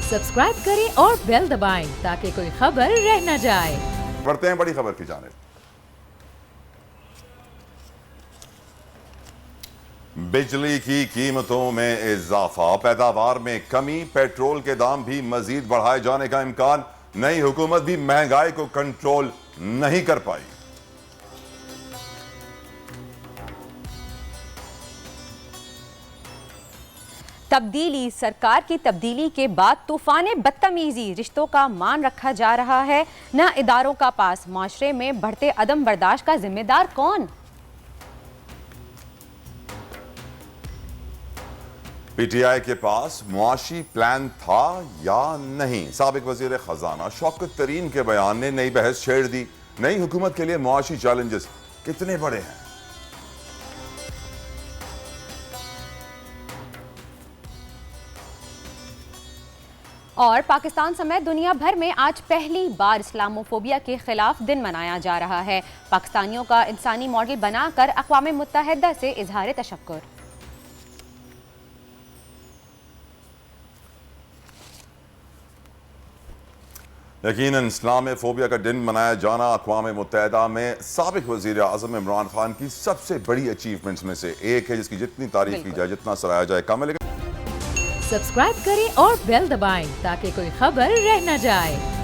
Subscribe करें और bell दबाएं ताकि कोई खबर रह न जाए। बढ़ते हैं बड़ी खबर की जानिब। बिजली की कीमतों में इजाफा, पैदावार में कमी, पेट्रोल के दाम भी मजीद बढ़ाए जाने का इम्कान। नई हुकूमत भी महंगाई को कंट्रोल नहीं कर पाई। तब्दीली, सरकार की तब्दीली के बाद तूफान बदतमीजी, रिश्तों का मान रखा जा रहा है न इदारों का पास। माशरे में बढ़ते अदम बर्दाश्त का जिम्मेदार कौन? पीटीआई के पास मुआशी प्लान था या नहीं? साबिक वजीर खजाना शौकत तरीन के बयान ने नई बहस छेड़ दी। नई हुकूमत के लिए मुआशी चैलेंजेस कितने बड़े हैं? और पाकिस्तान समेत दुनिया भर में आज पहली बार इस्लामोफोबिया के खिलाफ दिन मनाया जा रहा है। पाकिस्तानियों का इंसानी मॉडल बनाकर अक़वाम मुत्तहिदा से इजहार तशक्कुर। यकीनन इस्लामोफोबिया का दिन मनाया जाना अक़वाम मुत्तहिदा में साबिक वज़ीर आज़म इमरान खान की सबसे बड़ी अचीवमेंट्स में से एक है, जिसकी जितनी तारीफ की जाए, जितना सराहा जाए कम है। लेकिन सब्सक्राइब करें और बेल दबाएं ताकि कोई खबर रह न जाए।